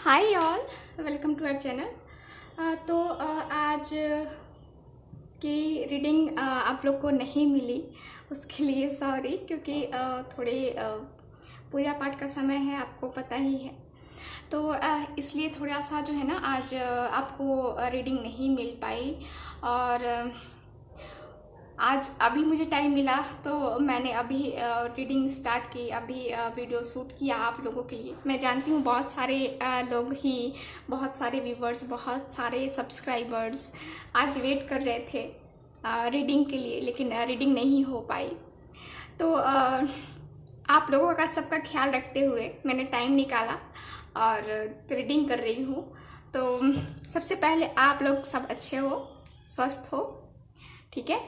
Hi all, welcome to our channel. आज की reading आप लोग को नहीं मिली, उसके लिए सॉरी, क्योंकि थोड़े पूजा पाठ का समय है, आपको पता ही है। तो इसलिए थोड़ा सा जो है ना, आज आपको रीडिंग नहीं मिल पाई। और आज अभी मुझे टाइम मिला तो मैंने अभी रीडिंग स्टार्ट की, अभी वीडियो शूट किया आप लोगों के लिए। मैं जानती हूँ बहुत सारे लोग ही, बहुत सारे व्यूवर्स, बहुत सारे सब्सक्राइबर्स आज वेट कर रहे थे रीडिंग के लिए, लेकिन रीडिंग नहीं हो पाई। तो आप लोगों का सबका ख्याल रखते हुए मैंने टाइम निकाला और रीडिंग कर रही हूँ। तो सबसे पहले आप लोग सब अच्छे हो, स्वस्थ हो, ठीक है।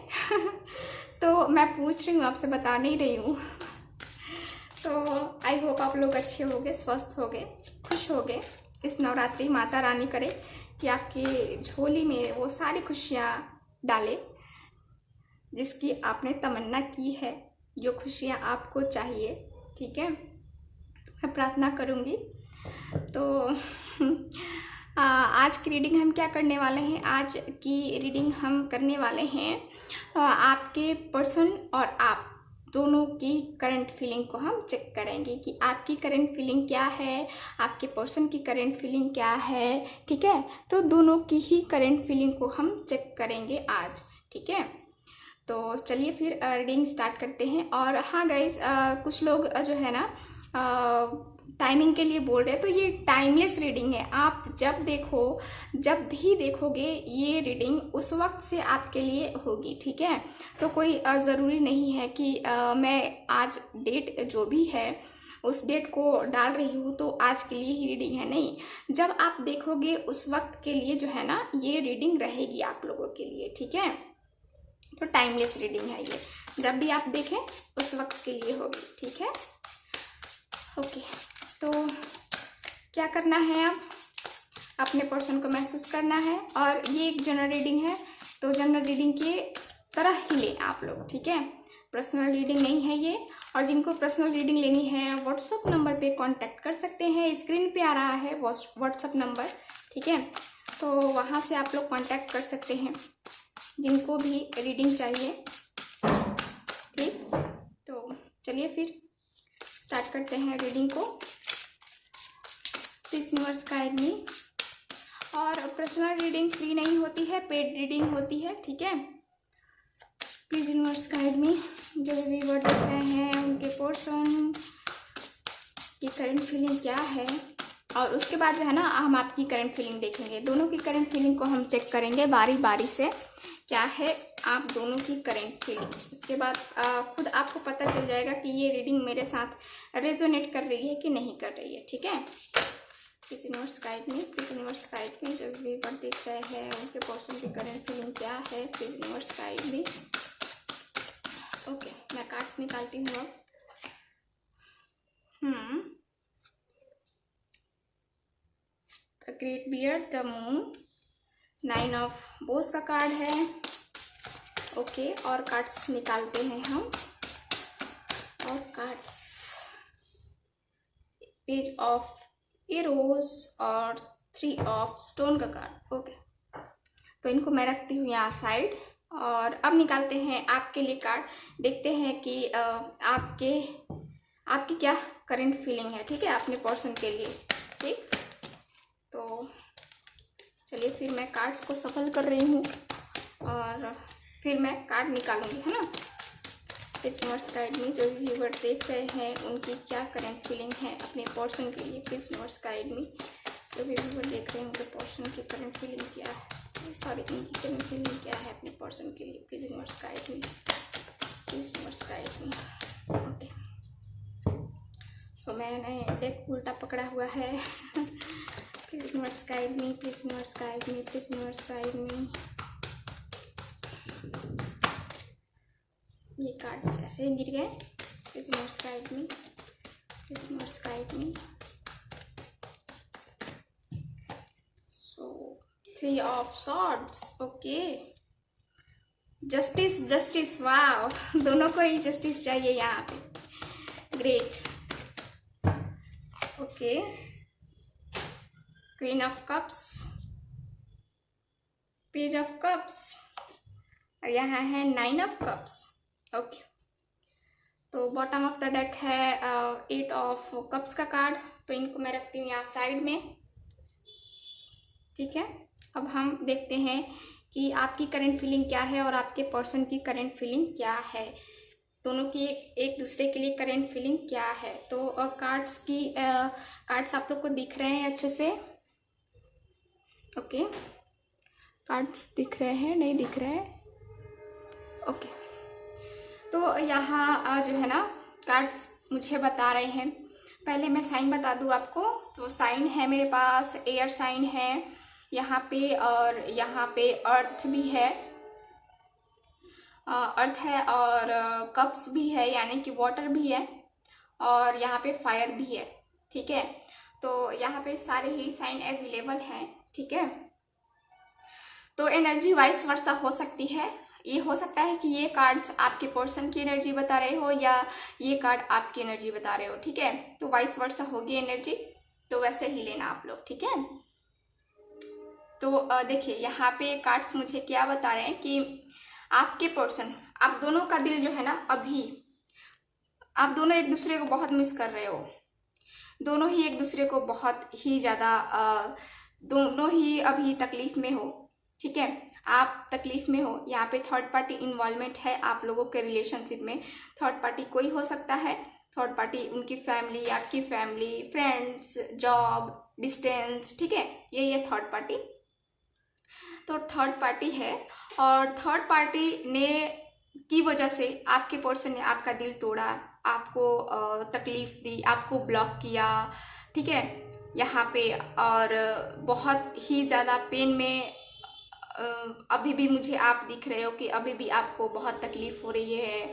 तो मैं पूछ रही हूँ आपसे, बता नहीं रही हूँ। तो आई होप आप लोग अच्छे होंगे, स्वस्थ होंगे, खुश होंगे। इस नवरात्रि माता रानी करे कि आपकी झोली में वो सारी खुशियाँ डाले जिसकी आपने तमन्ना की है, जो खुशियाँ आपको चाहिए, ठीक है। तो मैं प्रार्थना करूँगी। तो आज की रीडिंग हम क्या करने वाले हैं? आज की रीडिंग हम करने वाले हैं आपके पर्सन और आप दोनों की करंट फीलिंग को हम चेक करेंगे कि आपकी करंट फीलिंग क्या है, आपके पर्सन की करंट फीलिंग क्या है, ठीक है। तो दोनों की ही करंट फीलिंग को हम चेक करेंगे आज, ठीक है। तो चलिए फिर रीडिंग स्टार्ट करते हैं। और हाँ गाइस, कुछ लोग जो है ना टाइमिंग के लिए बोल रहे हैं, तो ये टाइमलेस रीडिंग है। आप जब देखो, जब भी देखोगे ये रीडिंग उस वक्त से आपके लिए होगी, ठीक है। तो कोई ज़रूरी नहीं है कि मैं आज डेट जो भी है उस डेट को डाल रही हूँ तो आज के लिए ही रीडिंग है, नहीं। जब आप देखोगे उस वक्त के लिए जो है ना ये रीडिंग रहेगी आप लोगों के लिए, ठीक है। तो टाइमलेस रीडिंग है ये, जब भी आप देखें उस वक्त के लिए होगी, ठीक है। ओके, तो क्या करना है? अब अपने पर्सन को महसूस करना है। और ये एक जनरल रीडिंग है, तो जनरल रीडिंग के तरह ही ले आप लोग, ठीक है। पर्सनल रीडिंग नहीं है ये। और जिनको पर्सनल रीडिंग लेनी है व्हाट्सअप नंबर पे कांटेक्ट कर सकते हैं, स्क्रीन पे आ रहा है व्हाट्सअप नंबर, ठीक है। तो वहाँ से आप लोग कांटेक्ट कर सकते हैं जिनको भी रीडिंग चाहिए, ठीक। तो चलिए फिर स्टार्ट करते हैं रीडिंग को। प्लीज यूनिवर्स गाइड मी। और पर्सनल रीडिंग फ्री नहीं होती है, पेड रीडिंग होती है, ठीक है। प्लीज यूनिवर्स गाइड मी। जो भी वर्ड देख रहे हैं उनके पर्सन की करंट फीलिंग क्या है, और उसके बाद जो है ना हम आपकी करंट फीलिंग देखेंगे। दोनों की करंट फीलिंग को हम चेक करेंगे बारी बारी से, क्या है आप दोनों की करंट फीलिंग। उसके बाद खुद आपको पता चल जाएगा कि ये रीडिंग मेरे साथ रेजोनेट कर रही है कि नहीं कर रही है, ठीक है। Please universe guide me, please universe guide मी। जो भी वर्ड देख रहे हैं उनके पर्सन की करंट फीलिंग क्या है, please universe guide me. Okay, मैं कार्ड्स निकालती हूँ अब। The great beard, the moon, 9 of Bose का कार्ड है। ओके, और कार्ड्स निकालते हैं हम। और कार्ड्स, पेज ऑफ एरोज और 3 ऑफ स्टोन का कार्ड। ओके, तो इनको मैं रखती हूँ यहाँ साइड। और अब निकालते हैं आपके लिए कार्ड, देखते हैं कि आपकी क्या करंट फीलिंग है, ठीक है, अपने पर्सन के लिए, ठीक। तो चलिए फिर मैं कार्ड्स को सफल कर रही हूँ और फिर मैं कार्ड निकालूंगी, है ना। प्लीज यूनिवर्स गाइड मी। जो भी व्यूअर देख रहे हैं उनकी क्या करंट फीलिंग है अपने पर्सन के लिए, प्लीज यूनिवर्स गाइड मी। जो भी व्यूअर देख रहे हैं उनके पर्सन की करंट फीलिंग क्या है, सॉरी, इनकी करंट फीलिंग क्या है अपने पर्सन के लिए, please universe guide me, please universe guide me. Okay, so मैंने डेक उल्टा पकड़ा हुआ है। Please universe guide me, please universe guide me, please universe guide me. ये कार्ड्स ऐसे गिर गए। Please universe guide me, please universe guide me. So 3 of swords. Okay, justice, justice, वाह, दोनों को ही जस्टिस चाहिए यहाँ पे, great. Okay, queen of cups, page of cups, और यहाँ है नाइन ऑफ कप्स। ओके, तो बॉटम ऑफ द डेक है एट ऑफ कप्स का कार्ड, तो इनको मैं रखती हूँ यहाँ साइड में। ठीक है, अब हम देखते हैं कि आपकी करंट फीलिंग क्या है और आपके पर्सन की करंट फीलिंग क्या है, दोनों की एक दूसरे के लिए करंट फीलिंग क्या है। तो कार्ड्स आप लोग को दिख रहे हैं अच्छे से? ओके, कार्ड्स दिख रहे हैं, नहीं दिख रहे हैं? ओके, तो यहाँ जो है ना कार्ड्स मुझे बता रहे हैं। पहले मैं साइन बता दूँ आपको। तो साइन है मेरे पास, एयर साइन है यहाँ पे, और यहाँ पे अर्थ भी है, अर्थ है, और कप्स भी है यानी कि वाटर भी है, और यहाँ पे फायर भी है। ठीक है, तो यहाँ पे सारे ही साइन अवेलेबल हैं। ठीक है, तो एनर्जी वाइस वर्सा हो सकती है। ये हो सकता है कि ये कार्ड्स आपके पर्सन की एनर्जी बता रहे हो या ये कार्ड आपकी एनर्जी बता रहे हो। ठीक है, तो वाइस वर्सा होगी एनर्जी, तो वैसे ही लेना आप लोग। ठीक है, तो देखिए यहाँ पे कार्ड्स मुझे क्या बता रहे हैं कि आपके पर्सन, आप दोनों का दिल जो है ना, अभी आप दोनों एक दूसरे को बहुत मिस कर रहे हो, दोनों ही एक दूसरे को बहुत ही ज़्यादा, दोनों ही अभी तकलीफ में हो। ठीक है, आप तकलीफ में हो, यहाँ पे थर्ड पार्टी इन्वॉल्वमेंट है आप लोगों के रिलेशनशिप में। थर्ड पार्टी कोई हो सकता है, थर्ड पार्टी उनकी फैमिली, आपकी फैमिली, फ्रेंड्स, जॉब, डिस्टेंस। ठीक है, ये थर्ड पार्टी, तो थर्ड पार्टी है, और थर्ड पार्टी ने की वजह से आपके पर्सन ने आपका दिल तोड़ा, आपको तकलीफ दी, आपको ब्लॉक किया। ठीक है, यहाँ पे, और बहुत ही ज़्यादा पेन में अभी भी मुझे आप दिख रहे हो कि अभी भी आपको बहुत तकलीफ हो रही है,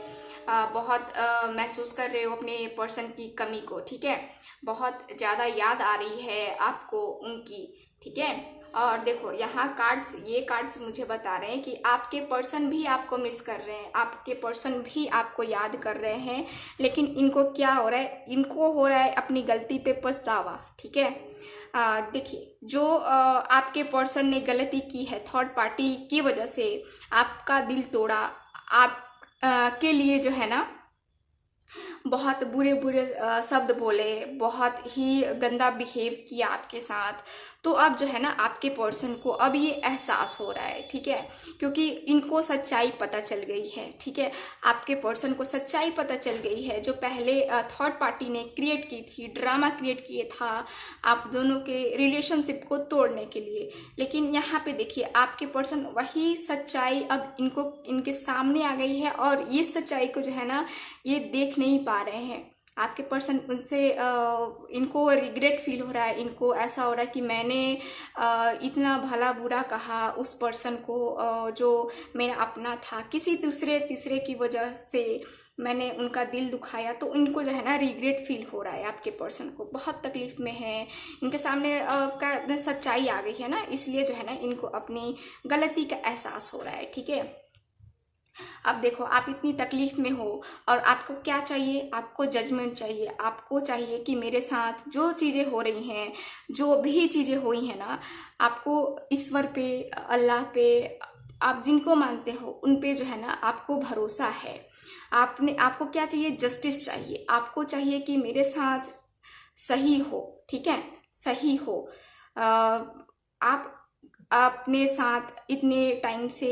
बहुत महसूस कर रहे हो अपने पर्सन की कमी को। ठीक है, बहुत ज़्यादा याद आ रही है आपको उनकी। ठीक है, और देखो यहाँ कार्ड्स, ये कार्ड्स मुझे बता रहे हैं कि आपके पर्सन भी आपको मिस कर रहे हैं, आपके पर्सन भी आपको याद कर रहे हैं, लेकिन इनको क्या हो रहा है, इनको हो रहा है अपनी गलती पे पछतावा। ठीक है, देखिए जो आपके पर्सन ने गलती की है, थर्ड पार्टी की वजह से आपका दिल तोड़ा, आप के लिए जो है ना बहुत बुरे बुरे शब्द बोले, बहुत ही गंदा बिहेव किया आपके साथ, तो अब जो है ना आपके पर्सन को अब ये एहसास हो रहा है। ठीक है, क्योंकि इनको सच्चाई पता चल गई है। ठीक है, आपके पर्सन को सच्चाई पता चल गई है जो पहले थर्ड पार्टी ने क्रिएट की थी, ड्रामा क्रिएट किया था आप दोनों के रिलेशनशिप को तोड़ने के लिए। लेकिन यहाँ पे देखिए आपके पर्सन वही सच्चाई अब इनके सामने आ गई है, और ये सच्चाई को जो है ना ये देख नहीं पा रहे हैं। आपके पर्सन उनसे इनको रिग्रेट फील हो रहा है, इनको ऐसा हो रहा है कि मैंने इतना भला बुरा कहा उस पर्सन को जो मेरा अपना था, किसी तीसरे की वजह से मैंने उनका दिल दुखाया, तो इनको जो है ना रिग्रेट फील हो रहा है। आपके पर्सन को बहुत तकलीफ में है, इनके सामने का सच्चाई आ गई है ना, इसलिए जो है ना इनको अपनी गलती का एहसास हो रहा है। ठीक है, अब देखो आप इतनी तकलीफ में हो और आपको क्या चाहिए, आपको जजमेंट चाहिए, आपको चाहिए कि मेरे साथ जो चीज़ें हो रही हैं, जो भी चीज़ें हुई हैं ना, आपको ईश्वर पे, अल्लाह पे, आप जिनको मानते हो उन पे जो है ना आपको भरोसा है। आपको क्या चाहिए, जस्टिस चाहिए, आपको चाहिए कि मेरे साथ सही हो। ठीक है, सही हो। आप अपने साथ इतने टाइम से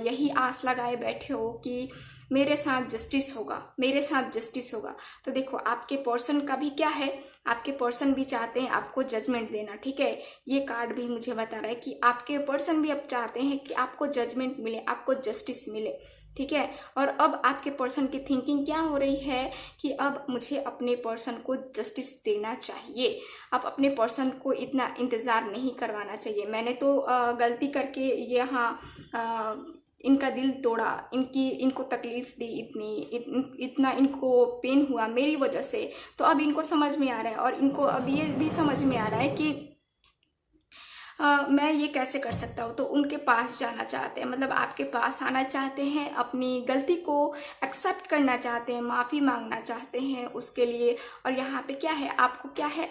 यही आस लगाए बैठे हो कि मेरे साथ जस्टिस होगा, मेरे साथ जस्टिस होगा। तो देखो आपके पर्सन का भी क्या है, आपके पर्सन भी चाहते हैं आपको जजमेंट देना। ठीक है, ये कार्ड भी मुझे बता रहा है कि आपके पर्सन भी अब चाहते हैं कि आपको जजमेंट मिले, आपको जस्टिस मिले। ठीक है, और अब आपके पर्सन की थिंकिंग क्या हो रही है कि अब मुझे अपने पर्सन को जस्टिस देना चाहिए, अब अपने पर्सन को इतना इंतज़ार नहीं करवाना चाहिए। मैंने तो गलती करके यहाँ इनका दिल तोड़ा, इनको तकलीफ़ दी, इतना इनको पेन हुआ मेरी वजह से, तो अब इनको समझ में आ रहा है, और इनको अब ये भी समझ में आ रहा है कि मैं ये कैसे कर सकता हूँ। तो उनके पास जाना चाहते हैं, मतलब आपके पास आना चाहते हैं, अपनी गलती को एक्सेप्ट करना चाहते हैं, माफ़ी मांगना चाहते हैं उसके लिए। और यहाँ पे क्या है, आपको क्या है,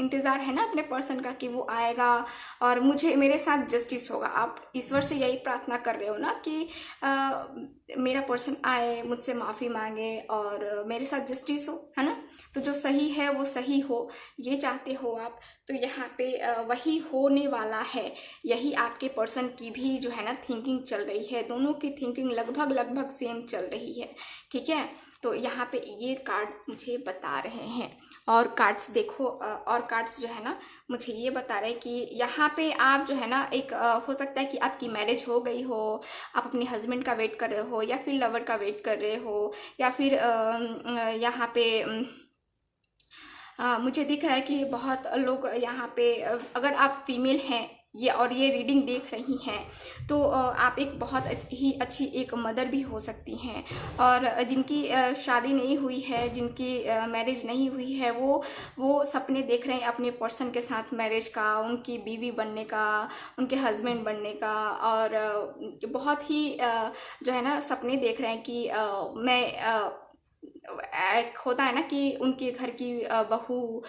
इंतज़ार है ना अपने पर्सन का कि वो आएगा और मुझे मेरे साथ जस्टिस होगा। आप ईश्वर से यही प्रार्थना कर रहे हो ना कि मेरा पर्सन आए, मुझसे माफ़ी मांगे और मेरे साथ जस्टिस हो, है ना। तो जो सही है वो सही हो, ये चाहते हो आप। तो यहाँ पे वही होने वाला है। यही आपके पर्सन की भी जो है ना थिंकिंग चल रही है। दोनों की थिंकिंग लगभग सेम चल रही है, ठीक है। तो यहाँ पे ये कार्ड मुझे बता रहे हैं। और कार्ड्स देखो, और कार्ड्स जो है ना मुझे ये बता रहे हैं कि यहाँ पे आप जो है ना एक हो सकता है कि आपकी मैरिज हो गई हो, आप अपने हस्बैंड का वेट कर रहे हो या फिर लवर का वेट कर रहे हो, या फिर यहाँ पे मुझे दिख रहा है कि बहुत लोग यहाँ पे अगर आप फीमेल हैं ये और ये रीडिंग देख रही हैं तो आप एक बहुत ही अच्छी एक मदर भी हो सकती हैं। और जिनकी शादी नहीं हुई है, जिनकी मैरिज नहीं हुई है, वो सपने देख रहे हैं अपने पर्सन के साथ मैरिज का, उनकी बीवी बनने का, उनके हस्बैंड बनने का। और बहुत ही जो है ना सपने देख रहे हैं कि मैं एक होता है ना कि उनके घर की बहू,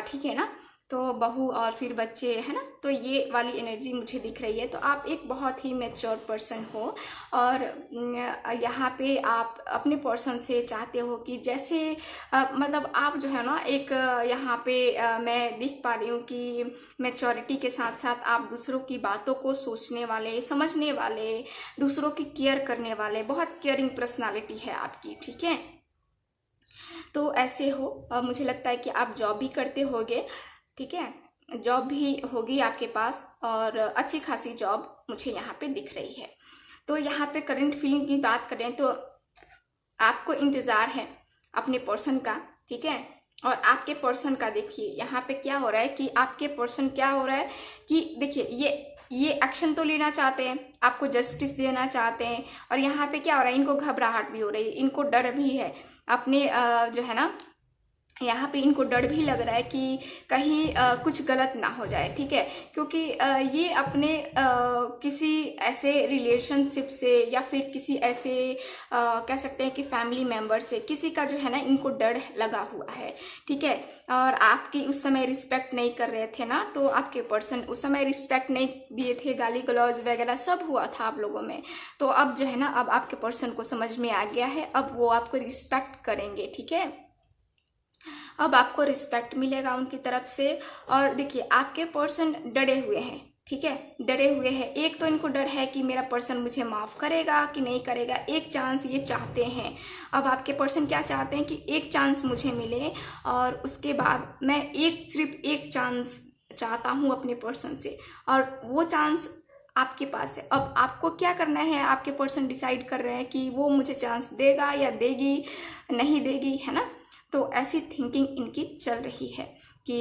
ठीक है ना, तो बहू और फिर बच्चे, है ना। तो ये वाली एनर्जी मुझे दिख रही है। तो आप एक बहुत ही मैच्योर पर्सन हो और यहाँ पे आप अपने पर्सन से चाहते हो कि जैसे मतलब आप जो है ना एक यहाँ पे मैं देख पा रही हूँ कि मैच्योरिटी के साथ साथ आप दूसरों की बातों को सोचने वाले, समझने वाले, दूसरों की केयर करने वाले, बहुत केयरिंग पर्सनालिटी है आपकी, ठीक है। तो ऐसे हो, मुझे लगता है कि आप जॉब भी करते होगे, ठीक है, जॉब भी होगी आपके पास और अच्छी खासी जॉब मुझे यहाँ पे दिख रही है। तो यहाँ पे करंट फीलिंग की बात करें तो आपको इंतज़ार है अपने पर्सन का, ठीक है। और आपके पर्सन का देखिए यहाँ पे क्या हो रहा है कि आपके पर्सन क्या हो रहा है कि देखिए ये एक्शन तो लेना चाहते हैं, आपको जस्टिस देना चाहते हैं। और यहाँ पे क्या हो रहा है, इनको घबराहट भी हो रही है, इनको डर भी है अपने जो है ना, यहाँ पे इनको डर भी लग रहा है कि कहीं कुछ गलत ना हो जाए, ठीक है। क्योंकि ये अपने किसी ऐसे रिलेशनशिप से या फिर किसी ऐसे कह सकते हैं कि फैमिली मेम्बर से किसी का जो है ना इनको डर लगा हुआ है, ठीक है। और आपकी उस समय रिस्पेक्ट नहीं कर रहे थे ना, तो आपके पर्सन उस समय रिस्पेक्ट नहीं दिए थे, गाली गलौज वगैरह सब हुआ था आप लोगों में। तो अब जो है ना, अब आपके पर्सन को समझ में आ गया है, अब वो आपको रिस्पेक्ट करेंगे, ठीक है। अब आपको रिस्पेक्ट मिलेगा उनकी तरफ से। और देखिए आपके पर्सन डरे हुए हैं, ठीक है, डरे हुए हैं। एक तो इनको डर है कि मेरा पर्सन मुझे माफ़ करेगा कि नहीं करेगा, एक चांस ये चाहते हैं। अब आपके पर्सन क्या चाहते हैं कि एक चांस मुझे मिले और उसके बाद मैं सिर्फ एक चांस चाहता हूँ अपने पर्सन से, और वो चांस आपके पास है। अब आपको क्या करना है, आपके पर्सन डिसाइड कर रहे हैं कि वो मुझे चांस देगा या देगी, नहीं देगी, है ना। तो ऐसी थिंकिंग इनकी चल रही है कि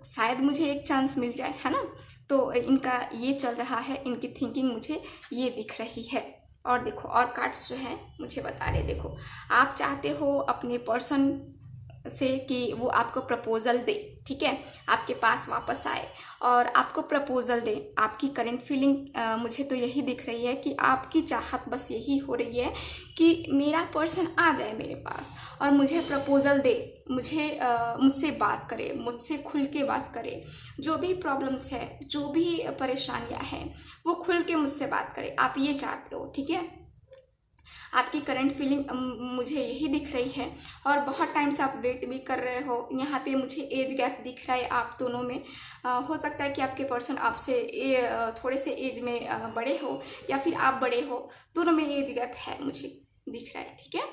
शायद मुझे एक चांस मिल जाए, है ना। तो इनका ये चल रहा है, इनकी थिंकिंग मुझे ये दिख रही है। और देखो और कार्ड्स जो हैं मुझे बता रहे, देखो आप चाहते हो अपने पर्सन से कि वो आपको प्रपोजल दे, ठीक है, आपके पास वापस आए और आपको प्रपोजल दे। आपकी करंट फीलिंग मुझे तो यही दिख रही है कि आपकी चाहत बस यही हो रही है कि मेरा पर्सन आ जाए मेरे पास और मुझे प्रपोजल दे, मुझसे बात करे, मुझसे खुल के बात करे। जो भी प्रॉब्लम्स है, जो भी परेशानियां हैं, वो खुल के मुझसे बात करे। आप ये चाहते हो, ठीक है। आपकी करंट फीलिंग मुझे यही दिख रही है और बहुत टाइम से आप वेट भी कर रहे हो। यहाँ पे मुझे एज गैप दिख रहा है आप दोनों में। हो सकता है कि आपके पर्सन आपसे थोड़े से एज में बड़े हो या फिर आप बड़े हो, दोनों में एज गैप है मुझे दिख रहा है, ठीक है।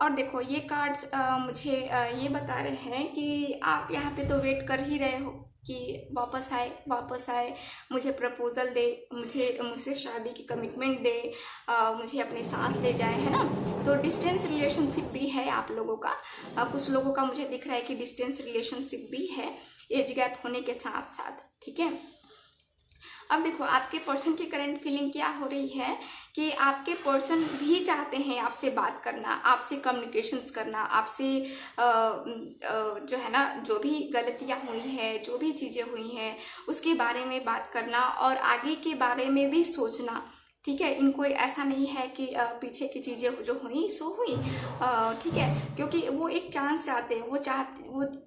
और देखो ये कार्ड्स मुझे ये बता रहे हैं कि आप यहाँ पे तो वेट कर ही रहे हो कि वापस आए, मुझे प्रपोजल दे, मुझसे शादी की कमिटमेंट दे, मुझे अपने साथ ले जाए, है ना। तो डिस्टेंस रिलेशनशिप भी है आप लोगों का। कुछ लोगों का मुझे दिख रहा है कि डिस्टेंस रिलेशनशिप भी है एज गैप होने के साथ साथ, ठीक है। अब देखो आपके पर्सन की करंट फीलिंग क्या हो रही है कि आपके पर्सन भी चाहते हैं आपसे बात करना, आपसे कम्युनिकेशंस करना, आपसे जो है ना, जो भी गलतियां हुई हैं, जो भी चीज़ें हुई हैं उसके बारे में बात करना और आगे के बारे में भी सोचना, ठीक है। इनको ऐसा नहीं है कि पीछे की चीज़ें जो हुई सो हुई, ठीक है, क्योंकि वो एक चांस चाहते हैं, वो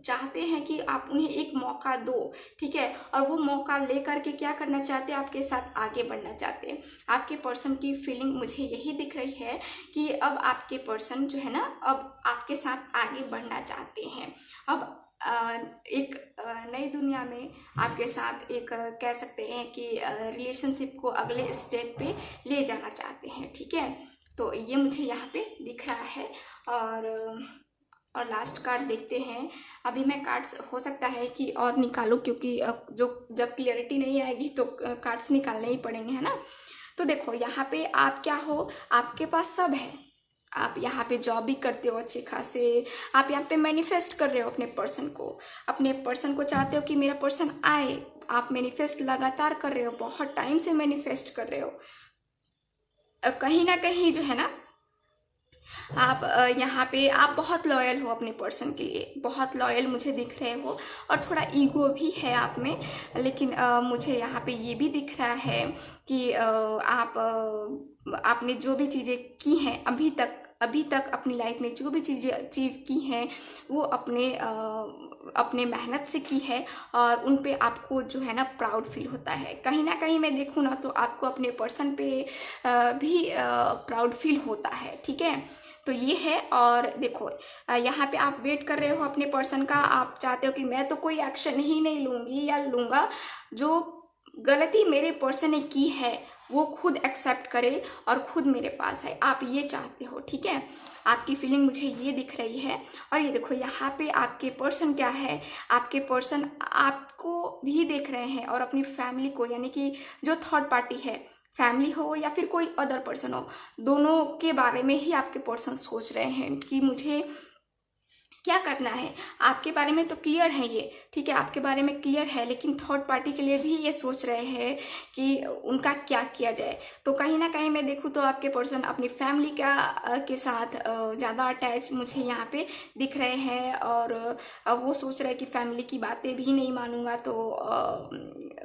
चाहते हैं कि आप उन्हें एक मौका दो, ठीक है। और वो मौका ले करके क्या करना चाहते हैं, आपके साथ आगे बढ़ना चाहते हैं। आपके पर्सन की फीलिंग मुझे यही दिख रही है कि अब आपके पर्सन जो है ना, अब आपके साथ आगे बढ़ना चाहते हैं। अब एक नई दुनिया में आपके साथ एक कह सकते हैं कि रिलेशनशिप को अगले स्टेप पे ले जाना चाहते हैं, ठीक है। तो ये मुझे यहाँ पे दिख रहा है। और लास्ट कार्ड देखते हैं। अभी मैं कार्ड्स हो सकता है कि और निकालूं, क्योंकि जब क्लियरिटी नहीं आएगी तो कार्ड्स निकालने ही पड़ेंगे, है ना। तो देखो यहाँ पे आप क्या हो, आपके पास सब है। आप यहाँ पे जॉब भी करते हो अच्छे खासे, आप यहाँ पे मैनिफेस्ट कर रहे हो अपने पर्सन को चाहते हो कि मेरा पर्सन आए। आप मैनिफेस्ट लगातार कर रहे हो, बहुत टाइम से मैनिफेस्ट कर रहे हो। कहीं ना कहीं जो है ना, आप यहाँ पे आप बहुत लॉयल हो अपने पर्सन के लिए, बहुत लॉयल मुझे दिख रहे हो। और थोड़ा ईगो भी है आप में, लेकिन मुझे यहाँ पे ये भी दिख रहा है कि आपने जो भी चीज़ें की हैं अभी तक अपनी लाइफ में जो भी चीज़ें अचीव की हैं, वो अपने मेहनत से की है, और उन पे आपको जो है ना प्राउड फील होता है। कहीं ना कहीं मैं देखूँ ना तो आपको अपने पर्सन पे भी प्राउड फील होता है, ठीक है। तो ये है। और देखो यहाँ पे आप वेट कर रहे हो अपने पर्सन का, आप चाहते हो कि मैं तो कोई एक्शन ही नहीं लूँगी या लूँगा, जो गलती मेरे पर्सन ने की है वो खुद एक्सेप्ट करे और खुद मेरे पास है, आप ये चाहते हो, ठीक है। आपकी फीलिंग मुझे ये दिख रही है। और ये देखो यहाँ पे आपके पर्सन क्या है, आपके पर्सन आपको भी देख रहे हैं और अपनी फैमिली को, यानी कि जो थर्ड पार्टी है, फैमिली हो या फिर कोई अदर पर्सन हो, दोनों के बारे में ही आपके पर्सन सोच रहे हैं कि मुझे क्या करना है। आपके बारे में तो क्लियर है ये, ठीक है, आपके बारे में क्लियर है, लेकिन थर्ड पार्टी के लिए भी ये सोच रहे हैं कि उनका क्या किया जाए। तो कहीं ना कहीं मैं देखूँ तो आपके पर्सन अपनी फैमिली के साथ ज़्यादा अटैच मुझे यहाँ पे दिख रहे हैं। और वो सोच रहे हैं कि फैमिली की बातें भी नहीं मानूंगा तो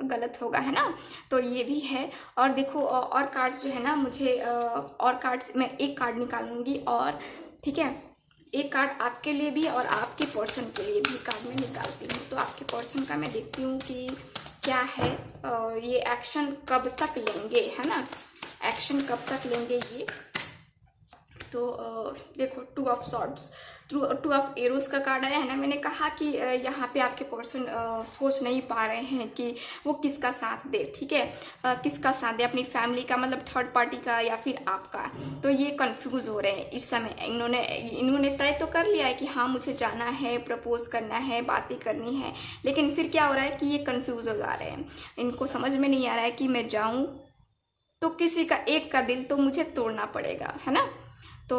गलत होगा, है ना। तो ये भी है। और देखो और कार्ड्स जो है ना, मुझे और कार्ड्स मैं एक कार्ड निकालूंगी, और ठीक है, एक कार्ड आपके लिए भी और आपके पर्सन के लिए भी कार्ड में निकालती हूँ। तो आपके पर्सन का मैं देखती हूँ कि क्या है, ये एक्शन कब तक लेंगे, है ना, एक्शन कब तक लेंगे ये। तो देखो two of swords, two of arrows का कार्ड आया है ना। मैंने कहा कि यहाँ पे आपके पर्सन सोच नहीं पा रहे हैं कि वो किसका साथ दे, ठीक है, किसका साथ दे, अपनी फैमिली का मतलब थर्ड पार्टी का या फिर आपका। तो ये कंफ्यूज हो रहे हैं इस समय। इन्होंने तय तो कर लिया है कि हाँ मुझे जाना है, प्रपोज करना है, बातें करनी है, लेकिन फिर क्या हो रहा है कि ये कंफ्यूज हो जा रहे हैं। इनको समझ में नहीं आ रहा है कि मैं जाऊँ तो किसी का एक का दिल तो मुझे तोड़ना पड़ेगा, है ना। तो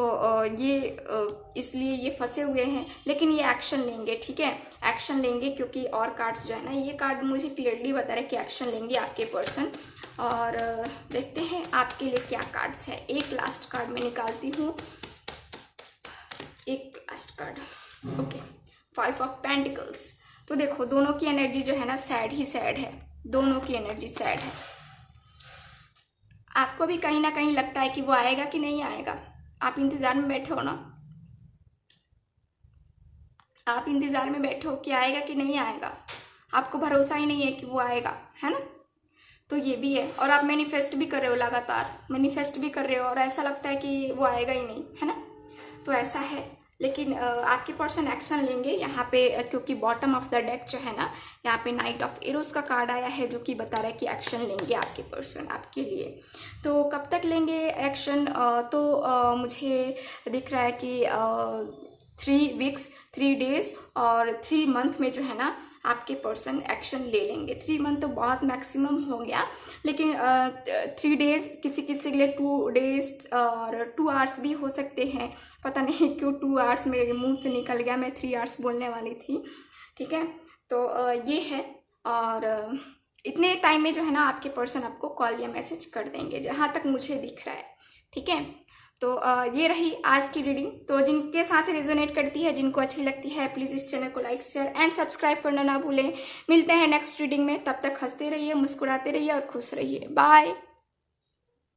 ये इसलिए ये फंसे हुए हैं, लेकिन ये एक्शन लेंगे, ठीक है, एक्शन लेंगे, क्योंकि और कार्ड्स जो है ना, ये कार्ड मुझे क्लियरली बता रहे हैं कि एक्शन लेंगे आपके पर्सन। और देखते हैं आपके लिए क्या कार्ड्स है। एक लास्ट कार्ड मैं निकालती हूँ, एक last card, okay, 5 of pentacles. तो देखो दोनों की एनर्जी जो है ना सैड ही सैड है, दोनों की एनर्जी सैड है। आपको भी कहीं ना कहीं लगता है कि वो आएगा कि नहीं आएगा, आप इंतजार में बैठे हो ना, आप इंतजार में बैठे हो कि आएगा कि नहीं आएगा, आपको भरोसा ही नहीं है कि वो आएगा, है ना। तो ये भी है। और आप मैनिफेस्ट भी कर रहे हो, लगातार मैनिफेस्ट भी कर रहे हो, और ऐसा लगता है कि वो आएगा ही नहीं, है ना। तो ऐसा है, लेकिन आपके पर्सन एक्शन लेंगे यहाँ पे, क्योंकि बॉटम ऑफ द डेक जो है ना, यहाँ पे नाइट ऑफ एरोस का कार्ड आया है, जो कि बता रहा है कि एक्शन लेंगे आपके पर्सन आपके लिए। तो कब तक लेंगे एक्शन, तो मुझे दिख रहा है कि 3 वीक्स 3 डेज और 3 मंथ में जो है ना आपके पर्सन एक्शन ले लेंगे। 3 मंथ तो बहुत मैक्सिमम हो गया, लेकिन 3 डेज, किसी किसी के लिए 2 डेज और 2 आवर्स भी हो सकते हैं। पता नहीं क्यों 2 आवर्स मेरे मुंह से निकल गया, मैं 3 आवर्स बोलने वाली थी, ठीक है। तो ये है। और इतने टाइम में जो है ना आपके पर्सन आपको कॉल या मैसेज कर देंगे, जहाँ तक मुझे दिख रहा है, ठीक है। तो ये रही आज की रीडिंग। तो जिनके साथ रेजोनेट करती है, जिनको अच्छी लगती है, प्लीज़ इस चैनल को लाइक शेयर एंड सब्सक्राइब करना ना भूलें। मिलते हैं नेक्स्ट रीडिंग में, तब तक हंसते रहिए, मुस्कुराते रहिए और खुश रहिए। बाय।